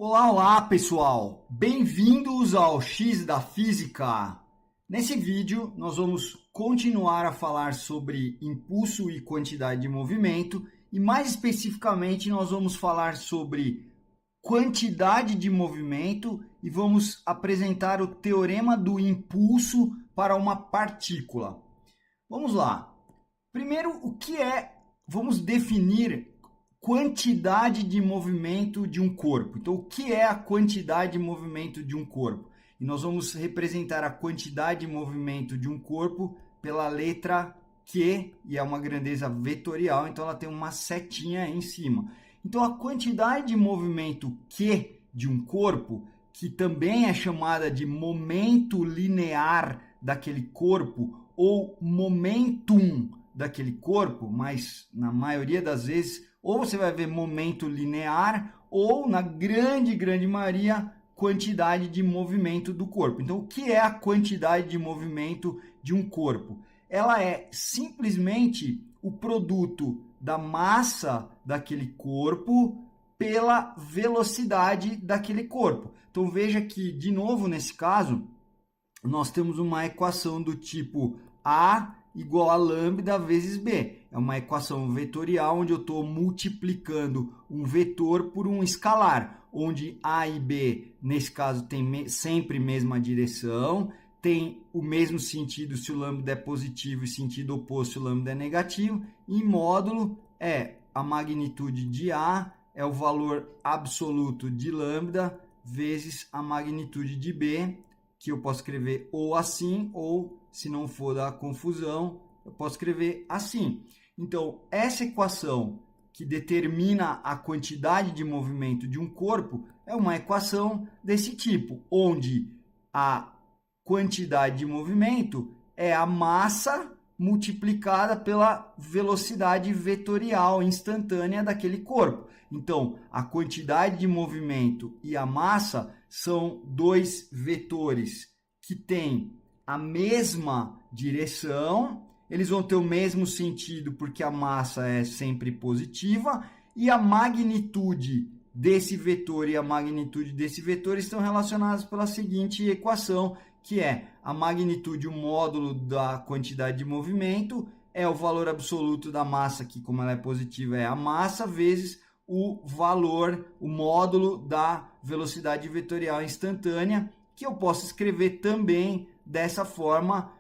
Olá, olá pessoal! Bem-vindos ao X da Física! Nesse vídeo nós vamos continuar a falar sobre impulso e quantidade de movimento e mais especificamente nós vamos falar sobre quantidade de movimento e vamos apresentar o teorema do impulso para uma partícula. Vamos lá! Primeiro, vamos definir quantidade de movimento de um corpo. Então, o que é a quantidade de movimento de um corpo? E nós vamos representar a quantidade de movimento de um corpo pela letra Q, e é uma grandeza vetorial, então ela tem uma setinha em cima. Então, a quantidade de movimento Q de um corpo, que também é chamada de momento linear daquele corpo, ou momentum daquele corpo, mas na maioria das vezes ou você vai ver momento linear ou, na grande maioria, quantidade de movimento do corpo. Então, o que é a quantidade de movimento de um corpo? Ela é simplesmente o produto da massa daquele corpo pela velocidade daquele corpo. Então, veja que, de novo, nesse caso, nós temos uma equação do tipo A igual a lambda vezes B. É uma equação vetorial onde eu estou multiplicando um vetor por um escalar, onde A e B, nesse caso, tem sempre a mesma direção, tem o mesmo sentido se o lambda é positivo e sentido oposto se o lambda é negativo, e módulo é a magnitude de A, é o valor absoluto de lambda, vezes a magnitude de B, que eu posso escrever ou assim, ou, se não for dar confusão, eu posso escrever assim. Então, essa equação que determina a quantidade de movimento de um corpo é uma equação desse tipo, onde a quantidade de movimento é a massa multiplicada pela velocidade vetorial instantânea daquele corpo. Então, a quantidade de movimento e a massa são dois vetores que têm a mesma direção, eles vão ter o mesmo sentido porque a massa é sempre positiva e a magnitude desse vetor e a magnitude desse vetor estão relacionadas pela seguinte equação, que é a magnitude, o módulo da quantidade de movimento, é o valor absoluto da massa, que como ela é positiva é a massa, vezes o valor, o módulo da velocidade vetorial instantânea, que eu posso escrever também dessa forma.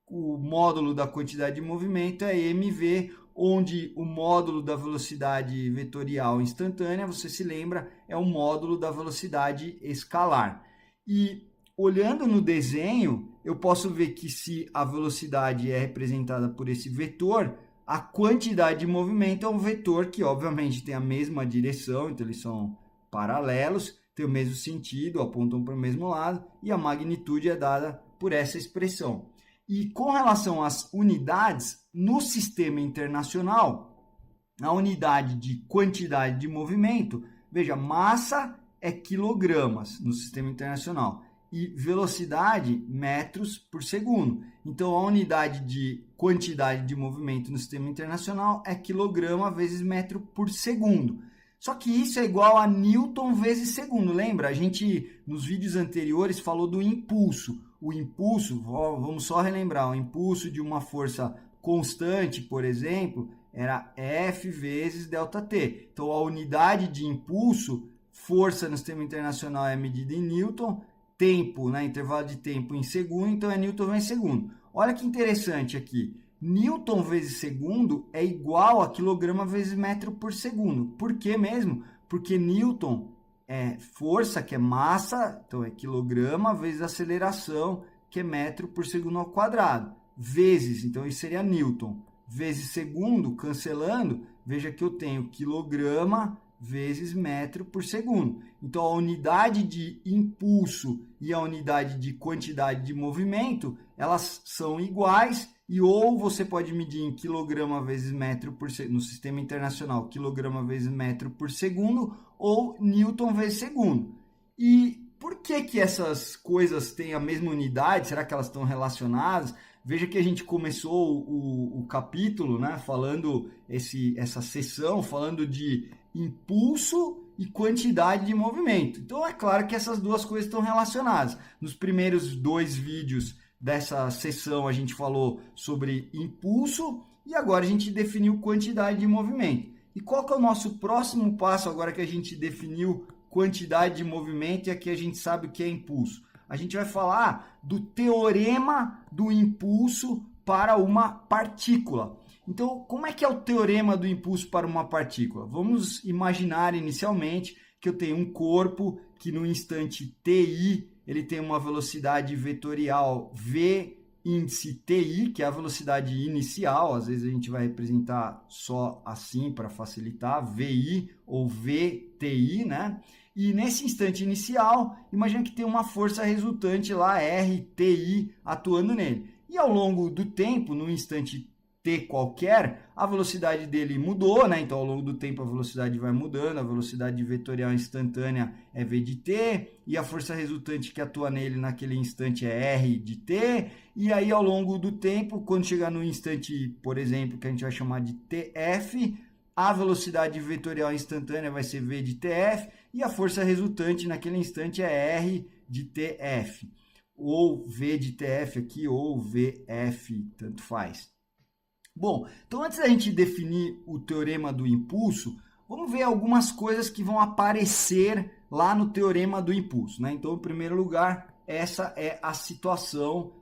O módulo da quantidade de movimento é mv, onde o módulo da velocidade vetorial instantânea, você se lembra, é o módulo da velocidade escalar. E olhando no desenho, eu posso ver que se a velocidade é representada por esse vetor, a quantidade de movimento é um vetor que, obviamente, tem a mesma direção, então eles são paralelos, tem o mesmo sentido, apontam para o mesmo lado, e a magnitude é dada por essa expressão. E com relação às unidades, no sistema internacional, a unidade de quantidade de movimento, veja, massa é quilogramas no sistema internacional e velocidade metros por segundo. Então, a unidade de quantidade de movimento no sistema internacional é quilograma vezes metro por segundo. Só que isso é igual a Newton vezes segundo. Lembra? A gente, nos vídeos anteriores, falou do impulso. O impulso, vamos só relembrar, o impulso de uma força constante, por exemplo, era F vezes ΔT. Então, a unidade de impulso, força no sistema internacional é medida em Newton, tempo, né, intervalo de tempo em segundo, então é Newton vezes segundo. Olha que interessante aqui. Newton vezes segundo é igual a quilograma vezes metro por segundo. Por que mesmo? Porque Newton é força, que é massa, então é quilograma, vezes aceleração, que é metro por segundo ao quadrado. Vezes, então isso seria Newton. Vezes segundo, cancelando, veja que eu tenho quilograma vezes metro por segundo. Então, a unidade de impulso e a unidade de quantidade de movimento, elas são iguais, e ou você pode medir em quilograma vezes metro por segundo, no sistema internacional, quilograma vezes metro por segundo, ou Newton vezes segundo. E por que essas coisas têm a mesma unidade? Será que elas estão relacionadas? Veja que a gente começou o capítulo, né, falando essa sessão, falando de impulso e quantidade de movimento. Então, é claro que essas duas coisas estão relacionadas. Nos primeiros 2 vídeos dessa sessão, a gente falou sobre impulso e agora a gente definiu quantidade de movimento. E qual que é o nosso próximo passo agora que a gente definiu quantidade de movimento e aqui a gente sabe o que é impulso? A gente vai falar do teorema do impulso para uma partícula. Então, como é que é o teorema do impulso para uma partícula? Vamos imaginar inicialmente que eu tenho um corpo que no instante ti, ele tem uma velocidade vetorial v índice ti, que é a velocidade inicial, às vezes a gente vai representar só assim para facilitar, vi ou vti, né? E nesse instante inicial, imagina que tem uma força resultante lá, Rti, atuando nele. E ao longo do tempo, no instante t qualquer, a velocidade dele mudou, né? Então, ao longo do tempo, a velocidade vai mudando, a velocidade vetorial instantânea é v de t, e a força resultante que atua nele naquele instante é r de t, e aí, ao longo do tempo, quando chegar no instante, por exemplo, que a gente vai chamar de tf, a velocidade vetorial instantânea vai ser v de tf, e a força resultante naquele instante é r de tf, ou v de tf aqui, ou vf, tanto faz. Bom, então antes da gente definir o teorema do impulso, vamos ver algumas coisas que vão aparecer lá no teorema do impulso, né? Então, em primeiro lugar, essa é a situação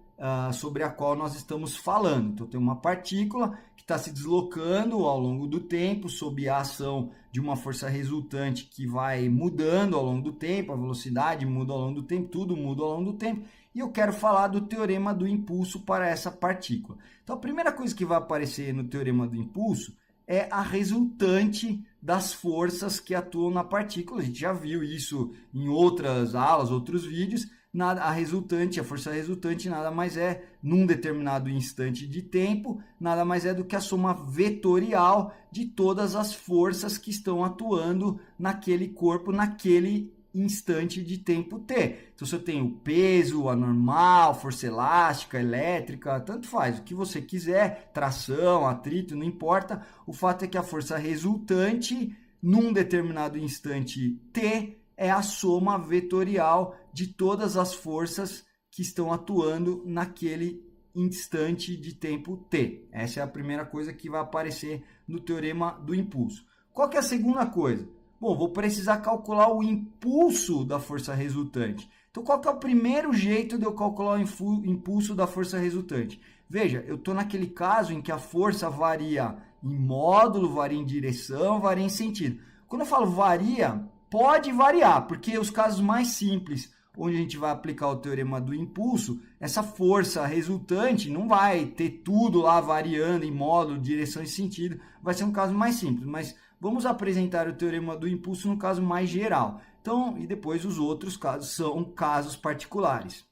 sobre a qual nós estamos falando. Então, tem uma partícula que está se deslocando ao longo do tempo, sob a ação de uma força resultante que vai mudando ao longo do tempo, a velocidade muda ao longo do tempo, tudo muda ao longo do tempo, e eu quero falar do teorema do impulso para essa partícula. Então, a primeira coisa que vai aparecer no teorema do impulso é a resultante das forças que atuam na partícula. A gente já viu isso em outras aulas, outros vídeos. A força resultante nada mais é, num determinado instante de tempo, nada mais é do que a soma vetorial de todas as forças que estão atuando naquele corpo, naquele instante de tempo t. Então, se eu tenho peso, anormal, força elástica, elétrica, tanto faz, o que você quiser, tração, atrito, não importa. O fato é que a força resultante, num determinado instante t, é a soma vetorial de todas as forças que estão atuando naquele instante de tempo t. Essa é a primeira coisa que vai aparecer no teorema do impulso. Qual que é a segunda coisa? Bom, vou precisar calcular o impulso da força resultante. Então, qual que é o primeiro jeito de eu calcular o impulso da força resultante? Veja, eu estou naquele caso em que a força varia em módulo, varia em direção, varia em sentido. Quando eu falo varia, pode variar, porque os casos mais simples, onde a gente vai aplicar o teorema do impulso, essa força resultante não vai ter tudo lá variando em módulo, direção e sentido, vai ser um caso mais simples, mas vamos apresentar o teorema do impulso no caso mais geral. Então, e depois os outros casos são casos particulares.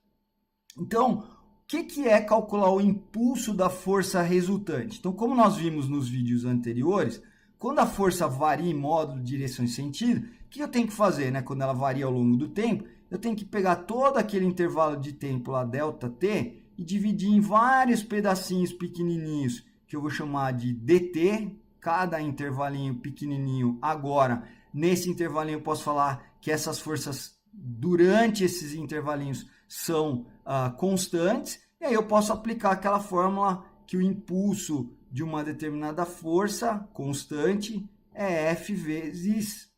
Então, o que é calcular o impulso da força resultante? Então, como nós vimos nos vídeos anteriores, quando a força varia em módulo, direção e sentido, o que eu tenho que fazer, né? Quando ela varia ao longo do tempo, eu tenho que pegar todo aquele intervalo de tempo lá, ΔT, e dividir em vários pedacinhos pequenininhos, que eu vou chamar de dt, cada intervalinho pequenininho. Agora, nesse intervalinho eu posso falar que essas forças durante esses intervalinhos são constantes, e aí eu posso aplicar aquela fórmula que o impulso de uma determinada força constante é F vezes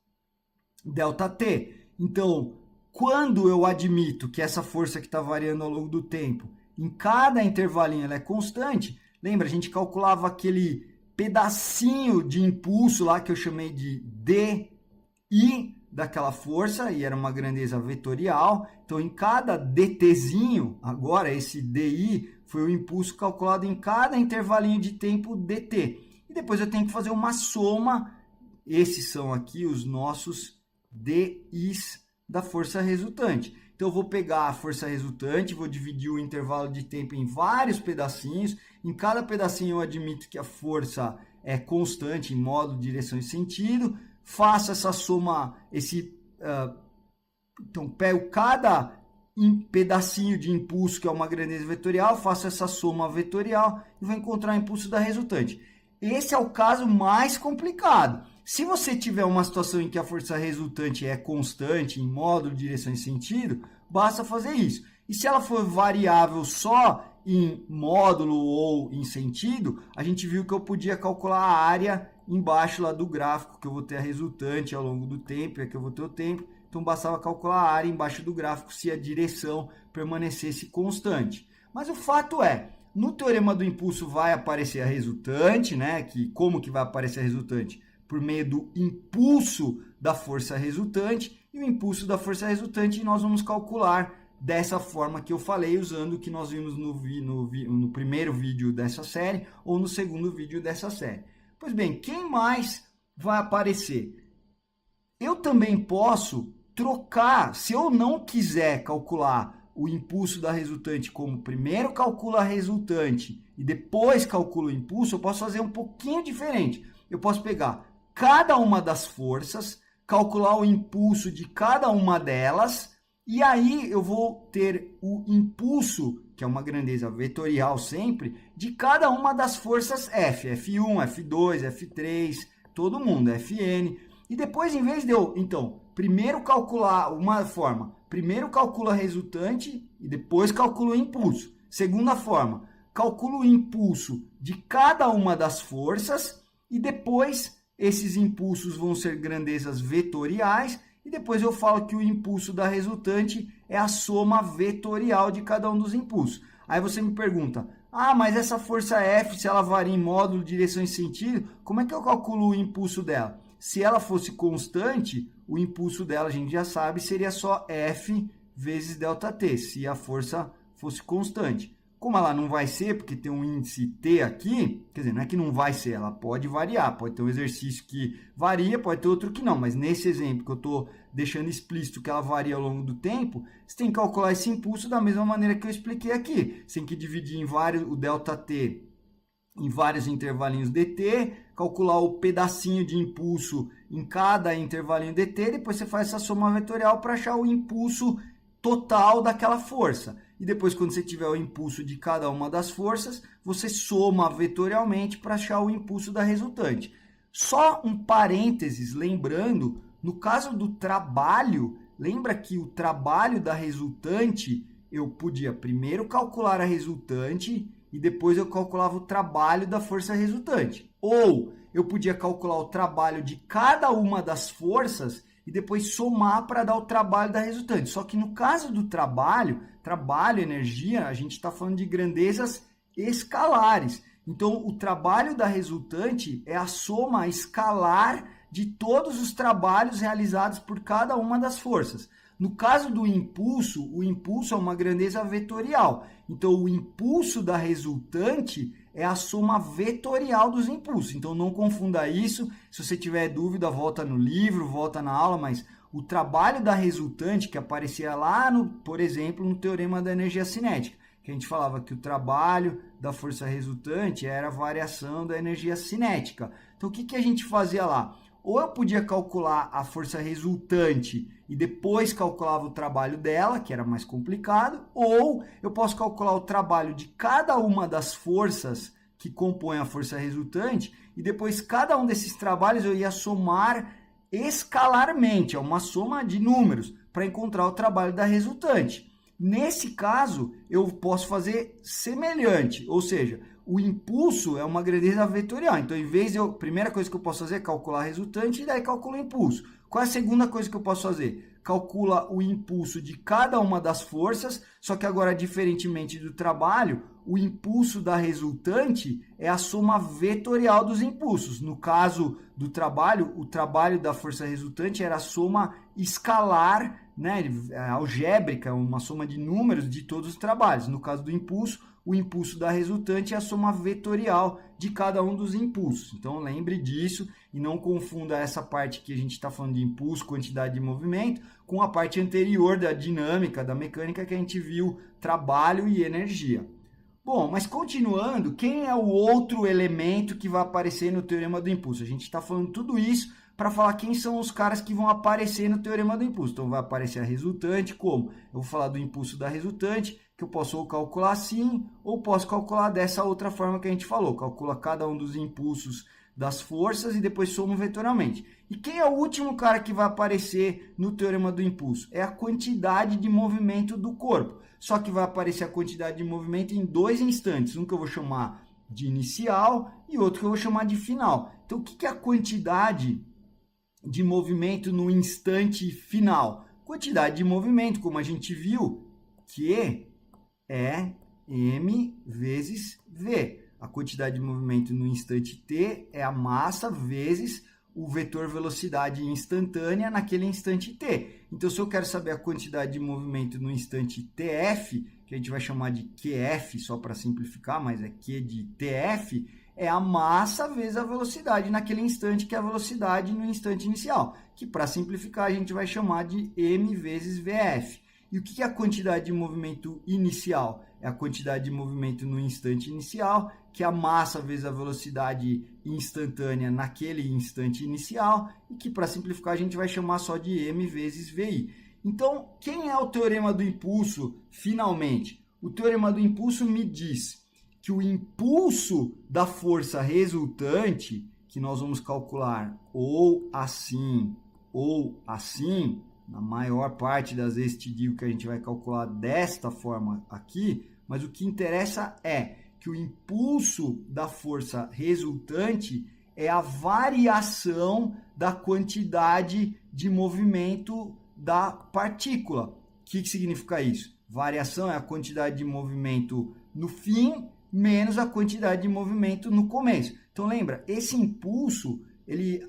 ΔT. Então, quando eu admito que essa força que está variando ao longo do tempo, em cada intervalinho ela é constante, lembra, a gente calculava aquele pedacinho de impulso lá que eu chamei de dI daquela força, e era uma grandeza vetorial. Então, em cada dtzinho, agora esse dI foi o impulso calculado em cada intervalinho de tempo dt. E depois eu tenho que fazer uma soma, esses são aqui os nossos dIs da força resultante. Então, eu vou pegar a força resultante, vou dividir o intervalo de tempo em vários pedacinhos. Em cada pedacinho eu admito que a força é constante em módulo, direção e sentido. Faço essa soma, então pego cada pedacinho de impulso, que é uma grandeza vetorial, faço essa soma vetorial e vou encontrar o impulso da resultante. Esse é o caso mais complicado. Se você tiver uma situação em que a força resultante é constante, em módulo, direção e sentido, basta fazer isso. E se ela for variável só em módulo ou em sentido, a gente viu que eu podia calcular a área embaixo lá do gráfico, que eu vou ter a resultante ao longo do tempo, e aqui eu vou ter o tempo. Então, bastava calcular a área embaixo do gráfico se a direção permanecesse constante. Mas o fato é, no teorema do impulso vai aparecer a resultante, né? Como que vai aparecer a resultante? Por meio do impulso da força resultante, e o impulso da força resultante nós vamos calcular dessa forma que eu falei, usando o que nós vimos no primeiro vídeo dessa série ou no segundo vídeo dessa série. Pois bem, quem mais vai aparecer? Eu também posso trocar, se eu não quiser calcular o impulso da resultante como primeiro calculo a resultante e depois calculo o impulso, eu posso fazer um pouquinho diferente. Eu posso pegar cada uma das forças, calcular o impulso de cada uma delas, e aí eu vou ter o impulso, que é uma grandeza vetorial sempre, de cada uma das forças F, F1, F2, F3, todo mundo, Fn. E depois, em vez de eu, então, primeiro calcular uma forma, primeiro calculo a resultante e depois calculo o impulso. Segunda forma, calculo o impulso de cada uma das forças e depois esses impulsos vão ser grandezas vetoriais e depois eu falo que o impulso da resultante é a soma vetorial de cada um dos impulsos. Aí você me pergunta, mas essa força F, se ela varia em módulo, direção e sentido, como é que eu calculo o impulso dela? Se ela fosse constante, o impulso dela, a gente já sabe, seria só F vezes ΔT, se a força fosse constante. Como ela não vai ser, porque tem um índice T aqui, quer dizer, não é que não vai ser, ela pode variar, pode ter um exercício que varia, pode ter outro que não, mas nesse exemplo que eu estou deixando explícito que ela varia ao longo do tempo, você tem que calcular esse impulso da mesma maneira que eu expliquei aqui. Você tem que dividir em o ΔT em vários intervalinhos dt, calcular o pedacinho de impulso em cada intervalinho dt, depois você faz essa soma vetorial para achar o impulso total daquela força. E depois, quando você tiver o impulso de cada uma das forças, você soma vetorialmente para achar o impulso da resultante. Só um parênteses, lembrando, no caso do trabalho, lembra que o trabalho da resultante, eu podia primeiro calcular a resultante e depois eu calculava o trabalho da força resultante. Ou eu podia calcular o trabalho de cada uma das forças e depois somar para dar o trabalho da resultante. Só que no caso do trabalho, energia, a gente está falando de grandezas escalares. Então, o trabalho da resultante é a soma escalar de todos os trabalhos realizados por cada uma das forças. No caso do impulso, o impulso é uma grandeza vetorial. Então, o impulso da resultante é a soma vetorial dos impulsos. Então, não confunda isso. Se você tiver dúvida, volta no livro, volta na aula, mas o trabalho da resultante, que aparecia lá, por exemplo, no teorema da energia cinética, que a gente falava que o trabalho da força resultante era a variação da energia cinética. Então, o que a gente fazia lá? Ou eu podia calcular a força resultante e depois calculava o trabalho dela, que era mais complicado, ou eu posso calcular o trabalho de cada uma das forças que compõem a força resultante e depois cada um desses trabalhos eu ia somar escalarmente, é uma soma de números, para encontrar o trabalho da resultante. Nesse caso, eu posso fazer semelhante, ou seja, o impulso é uma grandeza vetorial. Então, em vez de a primeira coisa que eu posso fazer é calcular a resultante e daí calculo o impulso. Qual é a segunda coisa que eu posso fazer? Calcula o impulso de cada uma das forças, só que agora, diferentemente do trabalho, o impulso da resultante é a soma vetorial dos impulsos. No caso do trabalho, o trabalho da força resultante era a soma escalar, né, algébrica, uma soma de números de todos os trabalhos. No caso do impulso, o impulso da resultante é a soma vetorial de cada um dos impulsos. Então, lembre disso e não confunda essa parte que a gente está falando de impulso, quantidade de movimento, com a parte anterior da dinâmica, da mecânica, que a gente viu trabalho e energia. Bom, mas continuando, quem é o outro elemento que vai aparecer no teorema do impulso? A gente está falando tudo isso para falar quem são os caras que vão aparecer no teorema do impulso. Então, vai aparecer a resultante, como? Eu vou falar do impulso da resultante, que eu posso ou calcular assim, ou posso calcular dessa outra forma que a gente falou. Calcula cada um dos impulsos das forças e depois somo vetorialmente. E quem é o último cara que vai aparecer no teorema do impulso? É a quantidade de movimento do corpo. Só que vai aparecer a quantidade de movimento em dois instantes. Um que eu vou chamar de inicial e outro que eu vou chamar de final. Então, o que é a quantidade de movimento no instante final? Quantidade de movimento, como a gente viu, que é m vezes v. A quantidade de movimento no instante t é a massa vezes o vetor velocidade instantânea naquele instante t. Então, se eu quero saber a quantidade de movimento no instante tf, que a gente vai chamar de qf, só para simplificar, mas é q de tf, é a massa vezes a velocidade naquele instante, que é a velocidade no instante inicial, que para simplificar a gente vai chamar de m vezes vf. E o que é a quantidade de movimento inicial? É a quantidade de movimento no instante inicial, que é a massa vezes a velocidade instantânea naquele instante inicial, e que, para simplificar, a gente vai chamar só de m vezes vi. Então, quem é o teorema do impulso, finalmente? O teorema do impulso me diz que o impulso da força resultante, que nós vamos calcular ou assim, na maior parte das vezes te digo que a gente vai calcular desta forma aqui, mas o que interessa é que o impulso da força resultante é a variação da quantidade de movimento da partícula. O que significa isso? Variação é a quantidade de movimento no fim menos a quantidade de movimento no começo. Então lembra, esse impulso, ele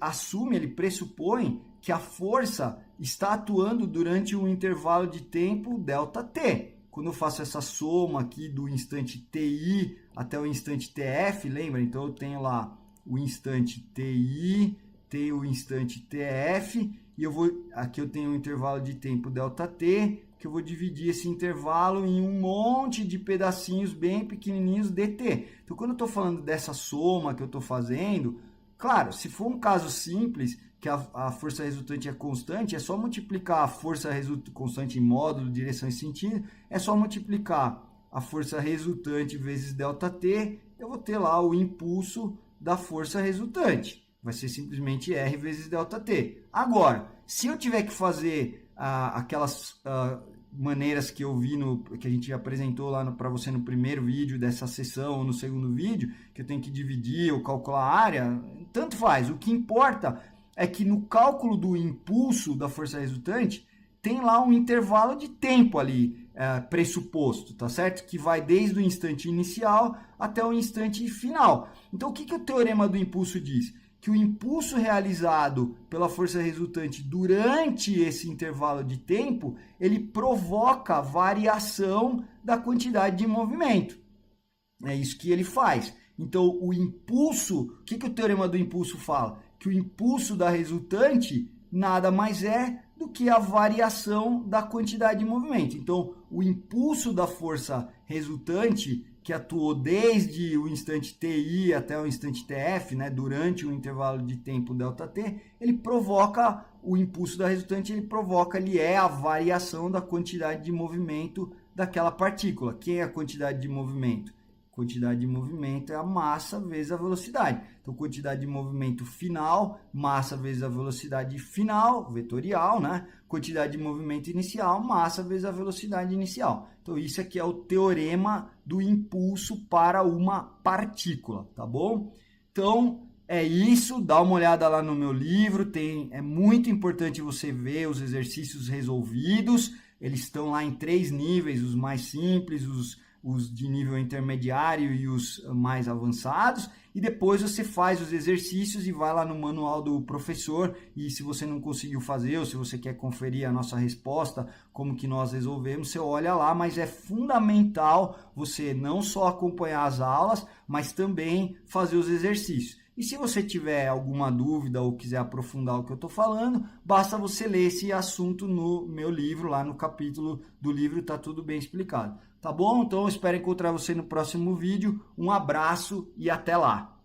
pressupõe que a força está atuando durante um intervalo de tempo ΔT. Quando eu faço essa soma aqui do instante TI até o instante TF, lembra? Então eu tenho lá o instante TI, tenho o instante TF, e aqui eu tenho um intervalo de tempo ΔT, que eu vou dividir esse intervalo em um monte de pedacinhos bem pequenininhos dt. Então, quando eu estou falando dessa soma que eu estou fazendo, claro, se for um caso simples, que a força resultante é constante, é só multiplicar a força constante em módulo, direção e sentido, é só multiplicar a força resultante vezes ΔT, eu vou ter lá o impulso da força resultante. Vai ser simplesmente R vezes ΔT. Agora, se eu tiver que fazer aquelas maneiras que eu vi, que a gente apresentou lá para você no primeiro vídeo dessa sessão, ou no segundo vídeo, que eu tenho que dividir ou calcular a área, tanto faz. O que importa é que no cálculo do impulso da força resultante, tem lá um intervalo de tempo ali pressuposto, tá certo? Que vai desde o instante inicial até o instante final. Então, o que o teorema do impulso diz? Que o impulso realizado pela força resultante durante esse intervalo de tempo, ele provoca variação da quantidade de movimento. É isso que ele faz. Então, o impulso, o que o teorema do impulso fala? Que o impulso da resultante nada mais é do que a variação da quantidade de movimento. Então, o impulso da força resultante, que atuou desde o instante TI até o instante TF, né, durante o intervalo de tempo ΔT, ele provoca, o impulso da resultante, ele é a variação da quantidade de movimento daquela partícula. Quem é a quantidade de movimento? Quantidade de movimento é a massa vezes a velocidade. Então, quantidade de movimento final, massa vezes a velocidade final, vetorial, né? Quantidade de movimento inicial, massa vezes a velocidade inicial. Então, isso aqui é o teorema do impulso para uma partícula, tá bom? Então, é isso. Dá uma olhada lá no meu livro. É muito importante você ver os exercícios resolvidos. Eles estão lá em 3 níveis, os mais simples, os de nível intermediário e os mais avançados, e depois você faz os exercícios e vai lá no manual do professor, e se você não conseguiu fazer, ou se você quer conferir a nossa resposta, como que nós resolvemos, você olha lá, mas é fundamental você não só acompanhar as aulas, mas também fazer os exercícios. E se você tiver alguma dúvida ou quiser aprofundar o que eu estou falando, basta você ler esse assunto no meu livro, lá no capítulo do livro, está tudo bem explicado. Tá bom? Então eu espero encontrar você no próximo vídeo. Um abraço e até lá!